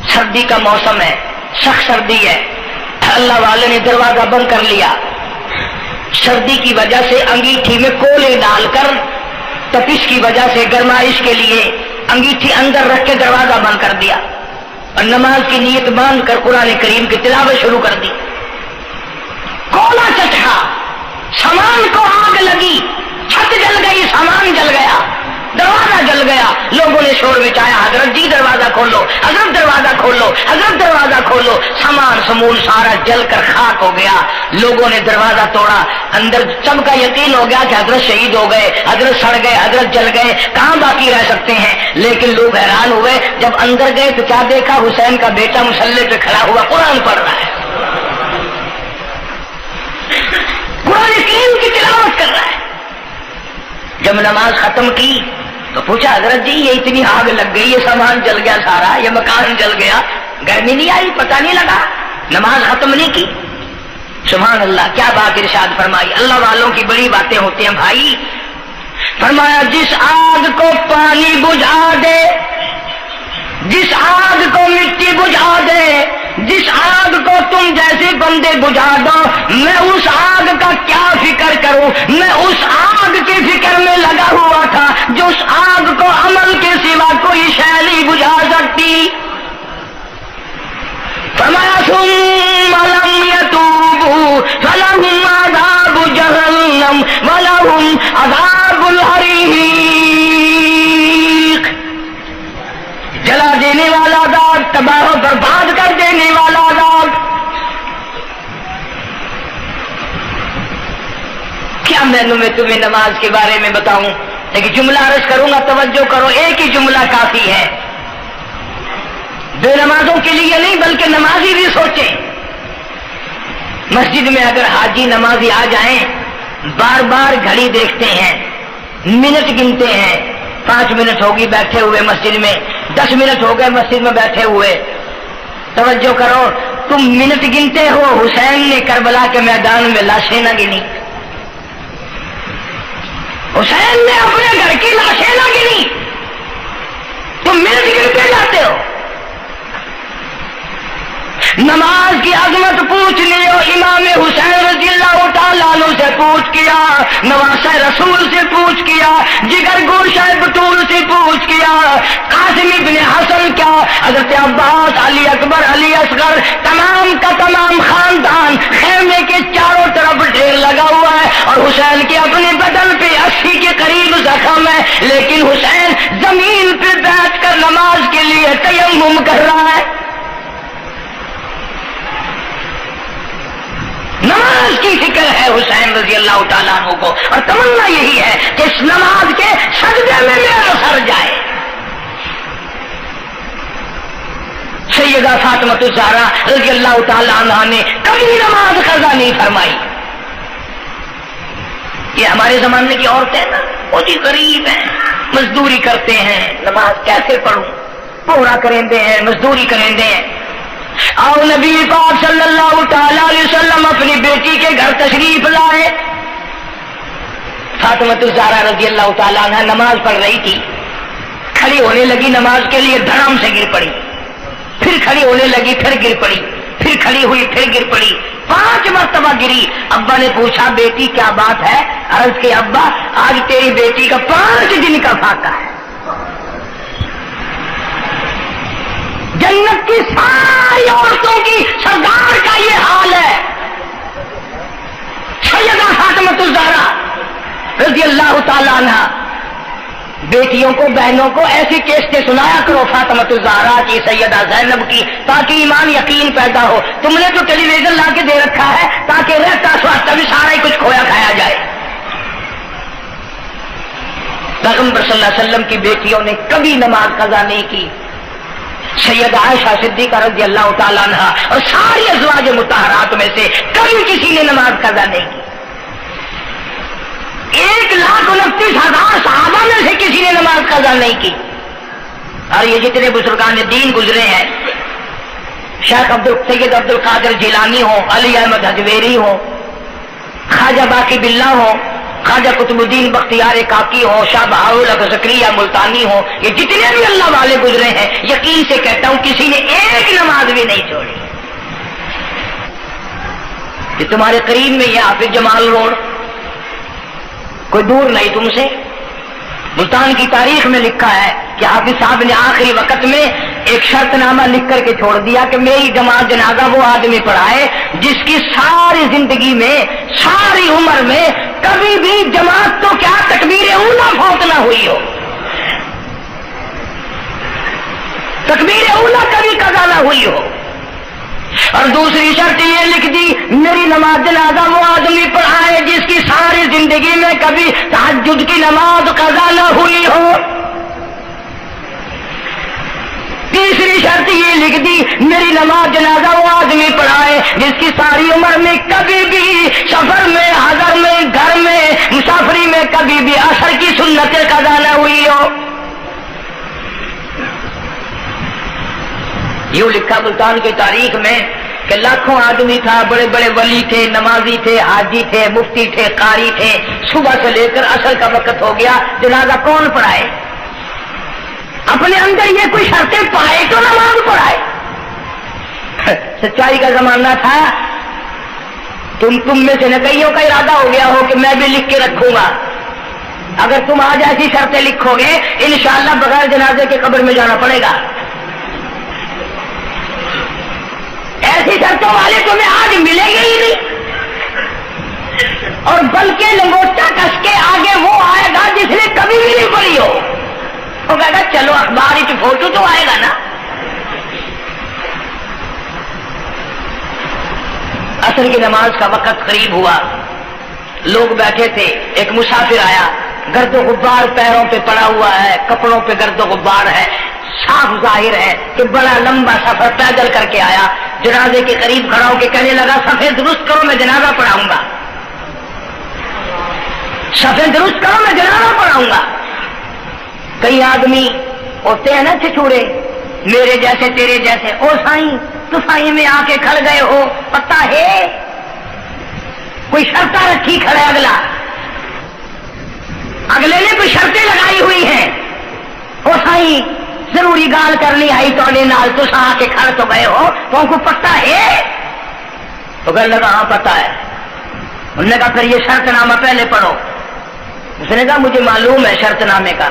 سردی کا موسم ہے، سخت سردی ہے، اللہ والے نے دروازہ بند کر لیا، سردی کی وجہ سے انگیٹھی میں کولے ڈال کر، تپش کی وجہ سے گرمائش کے لیے انگیٹھی اندر رکھ کے دروازہ بند کر دیا، اور نماز کی نیت باندھ کر قرآن کریم کی تلاوت شروع کر دی۔ کولا چٹکا، سامان کو آگ لگی، چھت جل گئی، سامان جل گیا، دروازہ جل گیا، لوگوں نے شور مچایا، حضرت جی دروازہ کھولو، حضرت دروازہ کھولو، حضرت دروازہ کھولو، سامان سمون سارا جل کر خاک ہو گیا۔ لوگوں نے دروازہ توڑا، اندر سب کا یقین ہو گیا کہ حضرت شہید ہو گئے، حضرت سڑ گئے، حضرت جل گئے، کہاں باقی رہ سکتے ہیں؟ لیکن لوگ حیران ہوئے، جب اندر گئے تو کیا دیکھا؟ حسین کا بیٹا مصلی پہ کھڑا ہوا قرآن پڑھ رہا ہے، قرآن کریم کی تلاوت کر رہا ہے۔ جب نماز ختم کی تو پوچھا حضرت جی یہ اتنی آگ لگ گئی، یہ سامان جل گیا سارا، یہ مکان جل گیا، گرمی نہیں آئی، پتہ نہیں لگا، نماز ختم نہیں کی؟ سبحان اللہ، کیا بات ارشاد فرمائی. اللہ والوں کی بڑی باتیں ہوتی ہیں بھائی. فرمایا جس آگ کو پانی بجھا دے، جس آگ کو مٹی بجھا دے، جس آگ کو تم جیسے بندے بجھا دو، میں اس آگ کا کیا فکر کروں. میں اس آگ کی فکر میں لگا ہوا تھا جو اس آگ کو عمل کے سوا کوئی شے نہیں بجھا سکتی. فرمایا ثم لم يتوبوا فلهم عذاب جہنم ولهم عذاب الحریق. جلا دینے والا عذاب، تباہ و برباد کر دینے والا عذاب. کیا میں تمہیں نماز کے بارے میں بتاؤں، لیکن جملہ عرض کروں گا، توجہ کرو. ایک ہی جملہ کافی ہے، بے نمازوں کے لیے نہیں بلکہ نمازی بھی سوچیں. مسجد میں اگر حاجی نمازی آ جائیں، بار بار گھڑی دیکھتے ہیں، منٹ گنتے ہیں. 5 منٹ ہوگی بیٹھے ہوئے مسجد میں، 10 منٹ ہو گئے مسجد میں بیٹھے ہوئے. توجہ کرو، تم منٹ گنتے ہو، حسین نے کربلا کے میدان میں لاشیں نہ گنی. حسین نے اپنے گھر کی لاشیں نہ گنی، تم منٹ گنتے جاتے ہو. نماز کی عظمت پوچھ لیو، امام حسین رضی اللہ تعالیٰ عنہ سے پوچھ کیا، نواسہ رسول سے پوچھ کیا، جگر گوشہ بطول سے پوچھ کیا، قاسم ابن حسن کیا، حضرت عباس، علی اکبر، علی اصغر، تمام کا تمام خاندان خیمے کے چاروں طرف ڈھیر لگا ہوا ہے، اور حسین کے اپنے بدن پہ 80 کے قریب زخم ہے، لیکن حسین زمین پہ بیٹھ کر نماز کے لیے تیمم کر رہا ہے. نماز کی فکر ہے حسین رضی اللہ تعالیٰ عنہ کو، اور تمنا یہی ہے کہ اس نماز کے سجدے میں میرا سر جائے. سیدہ فاطمہ الزہرا رضی اللہ تعالیٰ عنہ نے کبھی نماز قضا نہیں فرمائی. یہ ہمارے زمانے کی عورتیں نا بہت ہی غریب ہیں، مزدوری کرتے ہیں، نماز کیسے پڑھوں، پورا کریں دے ہیں، مزدوری کریں دے ہیں. اور نبی پاک صلی اللہ تعالی علیہ وسلم اپنی بیٹی کے گھر تشریف لائے. فاطمہ الزہرا رضی اللہ تعالیٰ عنہ نماز پڑھ رہی تھی، کھڑی ہونے لگی نماز کے لیے، دھڑام سے گر پڑی، پھر کھڑی ہونے لگی، پھر گر پڑی، پھر کھڑی ہوئی، پھر گر پڑی، 5 مرتبہ گری. ابا نے پوچھا بیٹی کیا بات ہے؟ عرض کہ ابا آج تیری بیٹی کا 5 دن کا فاقہ ہے. جنت کی ساری عورتوں کی سردار کا یہ حال ہے. سیدہ فاطمہ الزہرا رضی اللہ تعالیٰ عنہ، بیٹیوں کو، بہنوں کو ایسی کیسٹیں سنایا کرو فاطمہ الزہرا کی، سیدہ زینب کی، تاکہ ایمان یقین پیدا ہو. تم نے تو ٹیلی ویژن لا کے دے رکھا ہے تاکہ رہتا سوچتا بھی سارا ہی کچھ کھویا کھایا جائے. پیغمبر صلی اللہ علیہ وسلم کی بیٹیوں نے کبھی نماز قضا نہیں کی. سیدہ عائشہ صدیقہ رضی اللہ تعالیٰ عنہ اور ساری ازواج مطہرات میں سے کبھی کسی نے نماز قضا نہیں کی. 1,29,000 صحابہ میں سے کسی نے نماز قضا نہیں کی. اور یہ جتنے بزرگان دین گزرے ہیں، شیخ سید عبد القادر جیلانی ہو، علی احمد حجویری ہو، خواجہ باقی باللہ ہو، خواجہ قطب الدین بختیار کاکی ہو، شاہ بہاءالحق زکریا ملتانی ہو، یہ جتنے بھی اللہ والے گزرے ہیں، یقین سے کہتا ہوں کسی نے ایک نماز بھی نہیں چھوڑی. یہ تمہارے قریب میں یہ حافظ جمال روڈ، کوئی دور نہیں تم سے. ملتان کی تاریخ میں لکھا ہے کہ حافظ صاحب نے آخری وقت میں ایک شرط نامہ لکھ کر کے چھوڑ دیا کہ میری جماعت جنازہ وہ آدمی پڑھائے جس کی ساری زندگی میں، ساری عمر میں کبھی بھی جماعت تو کیا تکبیر اولیٰ فوت نہ ہوئی ہو، تکبیر اولیٰ کبھی قضا نہ ہوئی ہو. اور دوسری شرط یہ لکھ دی میری نماز جنازہ وہ آدمی پڑھائے جس کی ساری زندگی میں کبھی تہجد کی نماز قضا نہ ہوئی ہو. تیسری شرط یہ لکھ دی میری نماز جنازہ وہ آدمی پڑھائے جس کی ساری عمر میں کبھی بھی سفر میں، حضر میں، گھر میں، مسافری میں کبھی بھی عصر کی سنت قضا نہ ہوئی ہو. یوں لکھا ملتان کی تاریخ میں کہ لاکھوں آدمی تھا, بڑے بڑے ولی تھے, نمازی تھے, حاجی تھے, مفتی تھے, قاری تھے, صبح سے لے کر عصر کا وقت ہو گیا, جنازہ کون پڑھائے؟ اپنے اندر یہ کوئی شرطیں پائے تو نماز پڑھائے. سچائی کا زمانہ تھا, تم میں سے نہ کئیوں کا ارادہ ہو گیا ہو کہ میں بھی لکھ کے رکھوں گا. اگر تم آج ایسی شرطیں لکھو گے انشاءاللہ بغیر جنازے کے قبر میں جانا پڑے گا. ایسی شرطوں والے تمہیں آج ملیں گے ہی نہیں, اور بلکہ لنگوٹا کس کے آگے وہ آئے گا جس نے کبھی بھی نہیں پڑھی ہو. وہ کہے گا چلو اخبار کی فوٹو تو آئے گا نا. عصر کی نماز کا وقت قریب ہوا, لوگ بیٹھے تھے, ایک مسافر آیا, گرد و غبار پیروں پہ پڑا ہوا ہے, کپڑوں پہ گرد و غبار ہے, صاف ظاہر ہے کہ بڑا لمبا سفر پیدل کر کے آیا. جنازے کے قریب کھڑا ہو کے کہنے لگا صفیں درست کرو میں جنازہ پڑھاؤں گا, صفیں درست کرو میں جنازہ پڑھاؤں گا. کئی آدمی ہوتے ہیں نا چھچورے, میرے جیسے تیرے جیسے, او سائیں تو سائیں میں آ کے کھڑ گئے ہو, پتہ ہے کوئی شرطیں رکھی کھڑے, اگلے نے کوئی شرطیں لگائی ہوئی ہیں. او سائیں ضروری گال کرنی آئی تو نال تو آ کے کھڑ تو گئے ہو, تو ان کو پتہ ہے؟ تو کہنے لگا ہاں پتہ ہے. انہوں نے کہا پھر یہ شرط نامہ پہلے پڑھو. اس نے کہا مجھے معلوم ہے شرط نامے کا.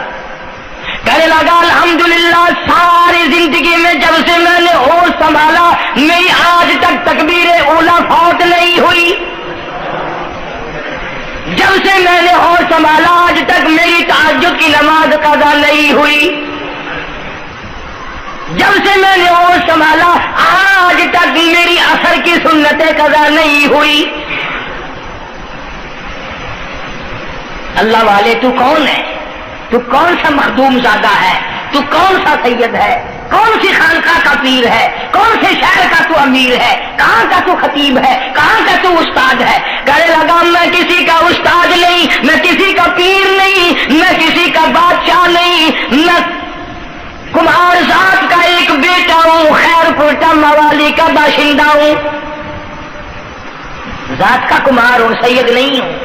کہنے لگا الحمدللہ ساری زندگی میں جب سے میں نے ہوش سنبھالا میری آج تک تکبیر اولا فوت نہیں ہوئی. جب سے میں نے ہوش سنبھالا آج تک میری تہجد کی نماز قضا نہیں ہوئی. جب سے میں نے ہوش سنبھالا آج تک میری عصر کی سنتیں قضا نہیں ہوئی. اللہ والے تو کون ہے؟ تو کون سا مخدوم زادہ ہے؟ تو کون سا سید ہے؟ کون سی خانقاہ کا پیر ہے؟ کون سے شہر کا تو امیر ہے؟ کہاں کا تو خطیب ہے؟ کہاں کا تو استاد ہے؟ کہنے لگا میں کسی کا استاد نہیں, میں کسی کا پیر نہیں, میں کسی کا بادشاہ نہیں, میں کمہار ذات کا ایک بیٹا ہوں, خیر پورٹا موالی کا باشندہ ہوں, ذات کا کمہار ہوں, سید نہیں ہوں.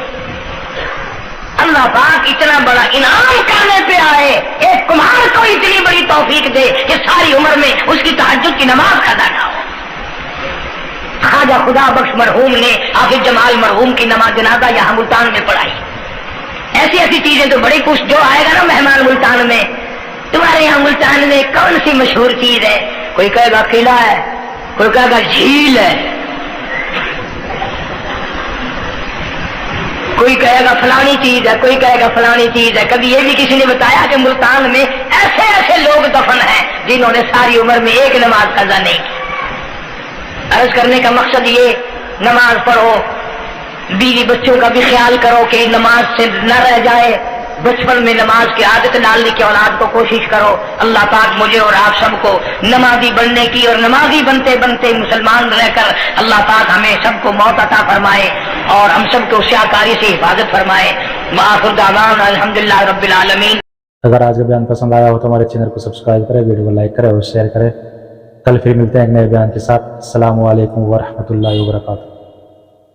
اللہ پاک اتنا بڑا انعام کرنے پہ آئے, ایک کمہار کو اتنی بڑی توفیق دے کہ ساری عمر میں اس کی تہجد کی نماز قضا نہ ہو. خواجہ خدا بخش مرحوم نے حافظ جمال مرحوم کی نماز جنازہ یہاں ملتان میں پڑھائی. ایسی ایسی چیزیں تو بڑی کچھ, جو آئے گا نا مہمان ملتان میں, تمہارے یہاں ملتان میں کون سی مشہور چیز ہے؟ کوئی کہے گا قلعہ ہے, کوئی کہے گا جھیل ہے, کوئی کہے گا فلانی چیز ہے, کوئی کہے گا فلانی چیز ہے. کبھی یہ بھی کسی نے بتایا کہ ملتان میں ایسے ایسے لوگ دفن ہیں جنہوں نے ساری عمر میں ایک نماز قضا نہیں کی. عرض کرنے کا مقصد یہ, نماز پڑھو, بیوی بچوں کا بھی خیال کرو کہ نماز سے نہ رہ جائے, بچپن میں نماز کی عادت ڈالنے کی اولاد کو کوشش کرو. اللہ پاک مجھے اور آپ سب کو نمازی بننے کی اور نمازی بنتے بنتے مسلمان رہ کر اللہ پاک ہمیں سب کو موت عطا فرمائے اور ہم سب کو سیاکاری سے حفاظت فرمائے. وآخر دعوانا الحمدللہ رب العالمین. اگر آج کا بیان پسند آیا ہو تو ہمارے چینل کو سبسکرائب کریں, ویڈیو کو لائک کریں اور شیئر کریں. کل پھر ملتے ہیں ایک نئے بیان کے ساتھ. السلام علیکم ورحمۃ اللہ وبرکاتہ.